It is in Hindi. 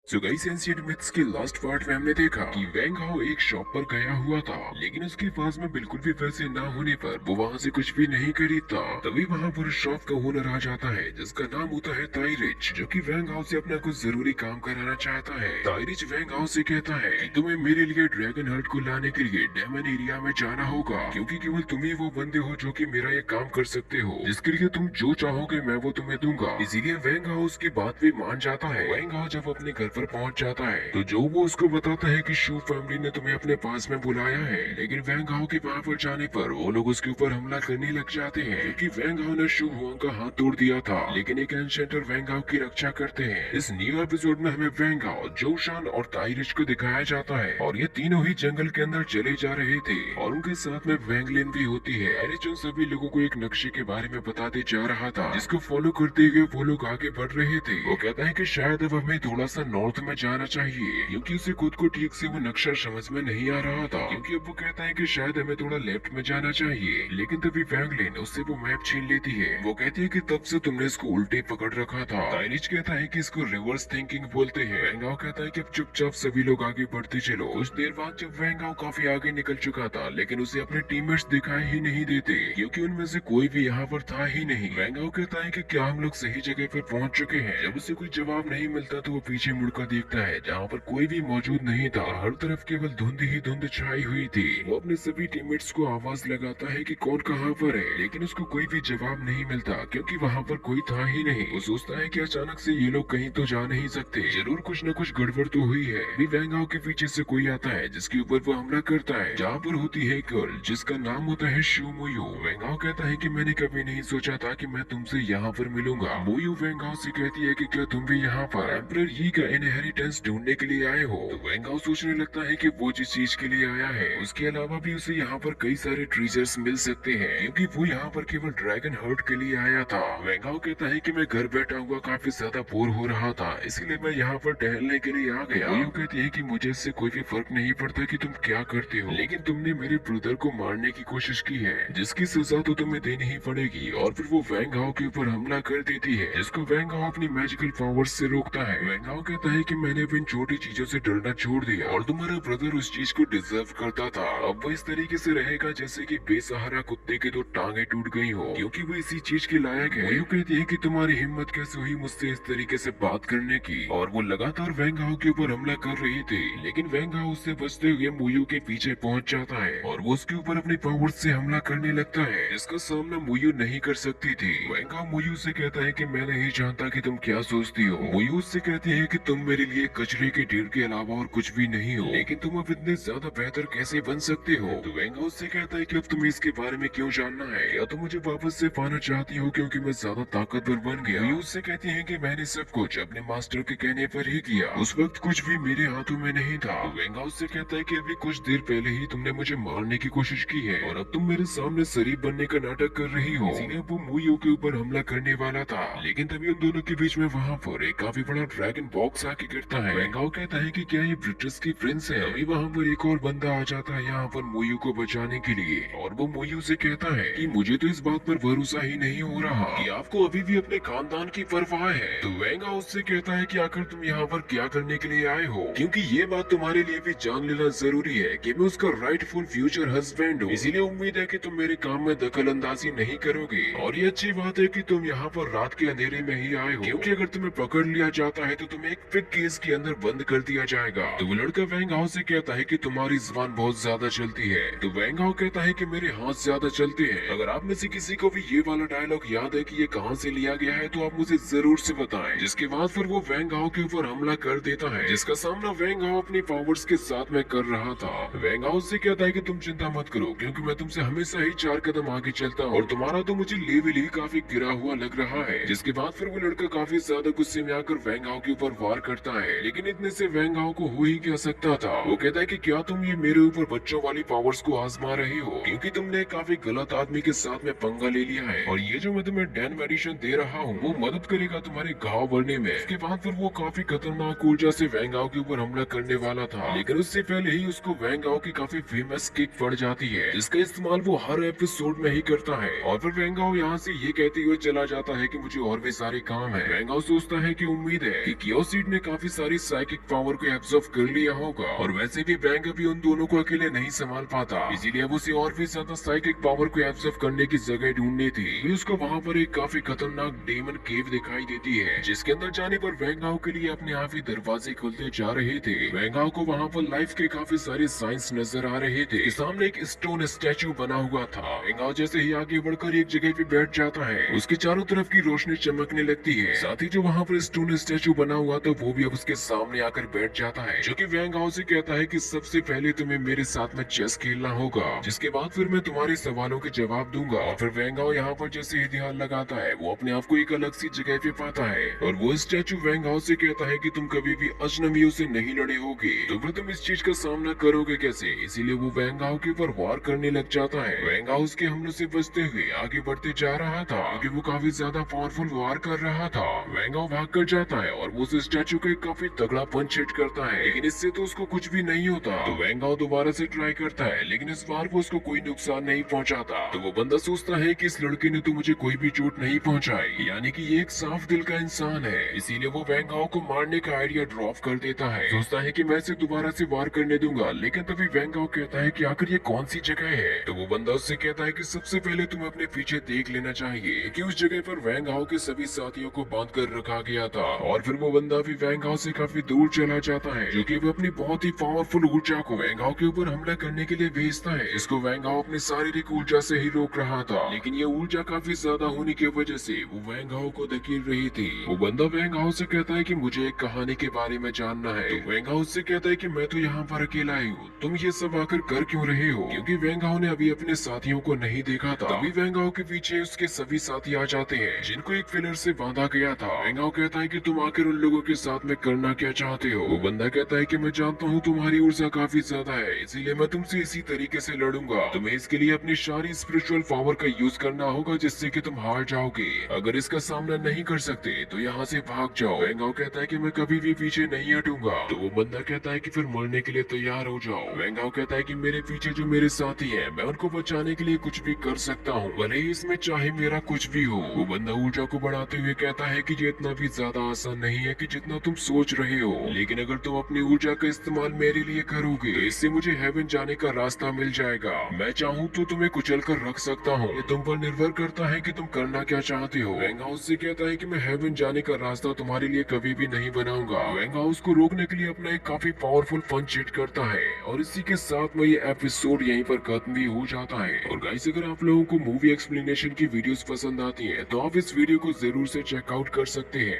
सो गाइस एंशिएंट मिथ्स के लास्ट पार्ट में हमने देखा कि वैंग हाओ एक शॉप पर गया हुआ था, लेकिन उसके पास में बिल्कुल भी पैसे ना होने पर वो वहाँ से कुछ भी नहीं खरीदता। तभी वहाँ पर उस शॉप का ओनर आ जाता है जिसका नाम होता है ताइरिच, जो कि वैंग हाओ से अपना कुछ जरूरी काम कराना चाहता है। ताइरिच वैंग हाओ से कहता है कि तुम्हें मेरे लिए ड्रैगन हर्ट को लाने के लिए डेमन एरिया में जाना होगा, क्योंकि केवल तुम ही वो बंदे हो जो कि मेरा ये काम कर सकते हो, जिसके लिए तुम जो चाहोगे मैं वो तुम्हें दूंगा। इसीलिए वैंग हाओ उसकी बात भी मान जाता है। वैंग हाओ जब अपने घर पर पहुंच जाता है तो जो वो उसको बताता है कि शू फैमिली ने तुम्हें अपने पास में बुलाया है, लेकिन वैंग हाओ के वहां पर जाने पर वो लोग उसके ऊपर हमला करने लग जाते हैं, क्योंकि वैंग हाओ ने शू हुआंग का हाथ तोड़ दिया था, लेकिन एक एन्शेंटर वैंग हाओ की रक्षा करते हैं। इस न्यू एपिसोड में हमें वैंग हाओ, जोशान और ताइरिच को दिखाया जाता है और ये तीनों ही जंगल के अंदर चले जा रहे थे और उनके साथ में वैंगलिन भी होती है। ताइरिच उन सभी लोगों को एक नक्शे के बारे में बताते जा रहा था, जिसको फॉलो करते हुए वो लोग आगे बढ़ रहे थे। वो कहता है कि शायद अब हमें थोड़ा सा नॉर्थ में जाना चाहिए, क्योंकि उसे खुद को ठीक से वो नक्शा समझ में नहीं आ रहा था, क्योंकि अब वो कहता है कि शायद हमें थोड़ा लेफ्ट में जाना चाहिए, लेकिन तभी वैंगलिन उससे वो मैप छीन लेती है। वो कहती है कि तब से तुमने इसको उल्टे पकड़ रखा था। ताइनिच कहता है कि इसको रिवर्स थिंकिंग बोलते हैं। वैंगाओ कहता है कि अब चुपचाप सभी लोग आगे बढ़ते चलो। कुछ देर बाद जब वैंगाओ काफी आगे निकल चुका था, लेकिन उसे अपने टीममेट्स दिखाई ही नहीं देते, क्योंकि उनमें से कोई भी यहाँ पर था ही नहीं। वैंगाओ कहता है कि क्या हम लोग सही जगह पर पहुंच चुके हैं। जब उसे कोई जवाब नहीं मिलता तो वो पीछे मुड़कर देखता है, जहाँ पर कोई भी मौजूद नहीं था। हर तरफ केवल धुंध ही धुंध छाई हुई थी। वो अपने सभी टीममेट्स को आवाज लगाता है कि कौन कहाँ पर है, लेकिन उसको कोई भी जवाब नहीं मिलता, क्योंकि वहाँ पर कोई था ही नहीं। वो सोचता है कि अचानक से ये लोग कहीं तो जा नहीं सकते, जरूर कुछ न कुछ गड़बड़ तो हुई है। अभी वैंगाओ के पीछे से कोई आता है जिसके ऊपर वो हमला करता है, जहाँ पर होती है गर्ल जिसका नाम होता है शू मुयू। वैंगाओ कहता है कि मैंने कभी नहीं सोचा था कि मैं तुमसे यहाँ पर मिलूंगा। मुयू वैंगाओ से कहती है कि क्या तुम भी यहाँ पर एम्परर यी का इनहेरिटेंस ढूंढने के लिए आए हो। तो वैंगाओ सोचने लगता है कि वो जिस चीज के लिए आया है उसके अलावा भी उसे यहाँ पर कई सारे ट्रीजर्स मिल सकते हैं, क्योंकि वो यहाँ पर केवल ड्रैगन हर्ट के लिए आया था। वैंगाओ कहता है कि मैं घर बैठा हुआ काफी ज्यादा बोर हो रहा था, इसलिए मैं यहाँ पर टहलने के लिए आ गया। वो कहती है कि मुझे इससे कोई भी फर्क नहीं पड़ता कि तुम क्या करते हो, लेकिन तुमने मेरे ब्रदर को मारने की कोशिश की है, जिसकी सजा तो तुम्हें देनी ही पड़ेगी। और फिर वो वैंगाओ के ऊपर हमला कर देती है, जिसको वैंगाओ अपनी मैजिकल पावर्स से रोकता है। वैंगाओ कहता है कि मैंने अब इन छोटी चीजों से डरना छोड़ दिया और तुम्हारा ब्रदर उस चीज को डिजर्व करता था। अब वो इस तरीके से रहेगा जैसे कि बेसहारा कुत्ते की दो टांगे टूट गई हो, क्योंकि वो इसी चीज के लायक है। वो कहती है कि तुम्हारी हिम्मत कैसे हुई मुझसे इस तरीके से बात करने की, और वो लगातार वैंगाओ के ऊपर हमला कर रही थी, लेकिन वैंगाओ उससे बचते हुए मुयू के पीछे पहुंच जाता है और वो उसके ऊपर अपनी पावर से हमला करने लगता है, जिसका सामना मुयू नहीं कर सकती थी। वैंगाओ मुयू से कहता है कि मैं नहीं जानता कि तुम क्या सोचती हो। मुयू उससे कहती है कि तुम मेरे लिए कचरे के ढेर के अलावा और कुछ भी नहीं हो, लेकिन तुम अब इतने ज्यादा बेहतर कैसे बन सकते हो। तो वैंगाओ उससे कहता है कि अब तुम्हें इसके बारे में क्यों जानना है, या तुम मुझे वापस से पाना चाहती हो क्योंकि मैं ज्यादा ताकतवर बन गया। मुयू उससे कहती है कि मैंने सब कुछ अपने मास्टर के कहने पर ही किया, उस वक्त कुछ भी मेरे हाथों में नहीं था। तो वैंगाओ उससे कहता है कि अभी कुछ देर पहले ही तुमने मुझे मारने की कोशिश की है और अब तुम मेरे सामने शरीफ बनने का नाटक कर रही हो। इसीलिए वो मुयू के ऊपर हमला करने वाला था, लेकिन तभी उन दोनों के बीच में वहाँ पर एक काफी बड़ा ड्रैगन बॉक्स आके गिरता है। वैंगाओ कहता है कि क्या ये ब्रिटिश की प्रिंस है। अभी वहाँ पर एक और बंदा आ जाता है यहाँ पर मुयू को बचाने के लिए, और वो मुयू से कहता है कि मुझे तो इस बात पर भरोसा ही नहीं हो रहा कि आपको अभी भी अपने खानदान की परवाह है। तो वैंगाओ उससे कहता है कि आखिर तुम यहाँ पर क्या करने के लिए आए हो, क्योंकि ये बात तुम्हारे लिए भी जान लेना जरूरी है कि मैं उसका राइटफुल फ्यूचर हस्बैंड हूँ। इसीलिए उम्मीद है कि तुम मेरे काम में दखल अंदाजी नहीं करोगे, और ये अच्छी बात है कि तुम यहाँ पर रात के अंधेरे में ही आए हो, क्योंकि अगर तुम्हें पकड़ लिया जाता है तो तुम्हें एक फिक केस के अंदर बंद कर दिया जाएगा। तो वो लड़का वैंगाओ से कहता है कि तुम्हारी जुबान बहुत ज्यादा चलती है। तो वैंगाओ कहता है कि मेरे हाथ ज्यादा चलते हैं। अगर आप में से किसी को भी ये वाला डायलॉग याद है कि ये कहाँ से लिया गया है तो आप मुझे जरूर से बताएं। जिसके बाद फिर वो वैंगाओ के ऊपर हमला कर देता है, जिसका सामना वैंगाओ अपनी पावर्स के साथ में कर रहा था। वैंगाओ से कहता है कि तुम चिंता मत करो, क्योंकि मैं तुमसे हमेशा ही 4 कदम आगे चलता हूँ और तुम्हारा तो मुझे लेवल ही काफी गिरा हुआ लग रहा है। जिसके बाद फिर वो लड़का काफी ज्यादा गुस्से में आकर वैंगाओ के ऊपर वार करता है, लेकिन इतने से वैंगाओ को हो ही क्या सकता था। वो कहता है कि क्या तुम ये मेरे ऊपर बच्चों वाली पावर्स को आजमा रहे हो, क्योंकि तुमने काफी गलत आदमी के साथ में पंगा ले लिया है, और ये जो मैं तुम्हें डैन मेडिशन दे रहा हूँ वो मदद करेगा तुम्हारे घाव भरने में। इसके बाद फिर वो काफी खतरनाक ऊर्जा से वैंगाओ के ऊपर हमला करने वाला था, लेकिन उससे पहले ही उसको वैंगाओ की काफी फेमस किक पड़ जाती है, जिसका इस्तेमाल वो हर एपिसोड में ही करता है। और फिर वैंगाओ यहाँ से ये कहते हुए चला जाता है कि मुझे और भी सारे काम है। वैंगाओ सोचता है कि उम्मीद है कि कियोसीड ने काफी सारी साइकिक पावर को एब्जॉर्ब कर लिया होगा और वैसे भी वैंग अभी उन दोनों को अकेले नहीं संभाल पाता, इसीलिए अब उसे और भी ज्यादा साइकिक पावर को एब्जॉर्ब करने की जगह ढूंढनी थी। फिर उसको वहाँ पर एक काफी खतरनाक डेमन केव दिखाई देती है, जिसके अंदर जाने पर वैंग हाओ के लिए अपने आप ही दरवाजे खुलते जा रहे थे। वैंग हाओ को वहाँ पर लाइफ के काफी सारे साइंस नजर आ रहे थे। सामने एक स्टोन स्टैचू बना हुआ था। वैंग हाओ जैसे ही आगे बढ़कर एक जगह पे बैठ जाता है, उसके चारों तरफ की रोशनी चमकने लगती है। साथ ही जो वहाँ पर स्टोन स्टैचू बना हुआ था वो भी अब उसके सामने आकर बैठ जाता है, जो कि वैंग हाओ से कहता है कि सबसे पहले तुम्हें मेरे साथ में चेस खेलना होगा, जिसके बाद फिर मैं तुम्हारे सवालों के जवाब दूंगा। और फिर वैंग हाओ यहाँ पर जैसे ही ध्यान लगाता है, वो अपने आप को एक अलग सी जगह पे पाता है और वो स्टैचू वैंग हाओ से कहता है कि तुम कभी भी अजनबियों से नहीं लड़े होगे, तो फिर तुम इस चीज का सामना करोगे कैसे। इसीलिए वो वैंग हाओ के ऊपर वार करने लग जाता है। वैंग हाओ के हमलों से बचते हुए आगे बढ़ते जा रहा था, क्योंकि वो काफी ज्यादा पावरफुल वार कर रहा था। वैंग हाओ भाग कर जाता है और वो उस स्टैचू को एक काफी तगड़ा पंच हिट करता है, लेकिन इससे तो उसको कुछ भी नहीं होता। तो वैंग हाओ दोबारा से ट्राई करता है, लेकिन इस बार वो उसको कोई नुकसान नहीं पहुंचाता। तो वो बंदा सोचता है कि इस लड़के ने तो मुझे कोई भी चोट नहीं पहुंचाई, यानी कि ये एक साफ दिल का इंसान है। इसीलिए वो वैंग हाओ को मारने का आइडिया ड्रॉप कर देता है। सोचता है कि मैं इसे दोबारा से वार करने दूंगा, लेकिन तभी वैंग हाओ कहता है कि आखिर ये कौन सी जगह है। तो वो बंदा उससे कहता है कि सबसे पहले तुम्हें अपने पीछे देख लेना चाहिए कि उस जगह पर वैंग हाओ के सभी साथियों को बांध कर रखा गया था। और फिर वो बंदा भी वैंग हाओ से काफी दूर चला जाता है, जो कि वो अपनी बहुत ही पावरफुल ऊर्जा को वैंग हाओ के ऊपर हमला करने के लिए भेजता है। इसको वैंग हाओ अपनी शारीरिक ऊर्जा से ही रोक रहा था, लेकिन ये ऊर्जा काफी ज्यादा होने की वजह से वो वैंग हाओ को धकेल रही थी। वो बंदा वैंग हाओ से कहता है कि मुझे एक कहानी के बारे में जानना है। तो वैंग हाओ से कहता है कि मैं तो यहाँ पर अकेला ही हूँ, तुम ये सब आकर कर क्यों रहे हो। क्योंकि वैंग हाओ ने अभी अपने साथियों को नहीं देखा था। तभी वैंग हाओ के पीछे उसके सभी साथी आ जाते हैं, जिनको एक फिलर से बांधा गया था। वैंग हाओ कहता है कि तुम आखिर उन लोगों के साथ में करना क्या चाहते हो। वो बंदा कहता है कि मैं जानता हूँ तुम्हारी ऊर्जा काफी ज्यादा है, इसीलिए मैं तुमसे इसी तरीके से लड़ूंगा। तुम्हें इसके लिए अपनी सारी स्पिरिचुअल पावर का यूज करना होगा, जिससे कि तुम हार जाओगे। अगर इसका सामना नहीं कर सकते तो यहाँ से भाग जाओ। वैंग हाओ कहता है कि मैं कभी भी पीछे नहीं हटूंगा। तो वो बंदा कहता है कि फिर मरने के लिए तैयार हो जाओ। वैंग हाओ कहता है कि मेरे पीछे जो मेरे साथी हैं, मैं उनको बचाने के लिए कुछ भी कर सकता हूँ, भले ही इसमें चाहे मेरा कुछ भी हो। वो बंदा ऊर्जा को बढ़ाते हुए कहता है कि ये इतना भी ज्यादा आसान नहीं है कि जितना तुम सोच रहे हो, लेकिन अगर तुम अपनी ऊर्जा का इस्तेमाल मेरे लिए करोगे तो इससे मुझे हेवन जाने का रास्ता मिल जाएगा। मैं चाहूँ तो तुम्हें कुचल कर रख सकता हूँ, ये तुम पर निर्भर करता है कि तुम करना क्या चाहते हो। वैंग हाउस से कहता है कि मैं हेवन जाने का रास्ता तुम्हारे लिए कभी भी नहीं बनाऊंगा। वैंग हाउस को रोकने के लिए अपना एक काफी पावरफुल पंच हिट करता है और इसी के साथ में ये एपिसोड यहीं पर खत्म भी हो जाता है। और गाइस, अगर आप लोगों को मूवी एक्सप्लेनेशन की वीडियोस पसंद आती है तो आप इस वीडियो को जरूर से चेकआउट कर सकते हैं।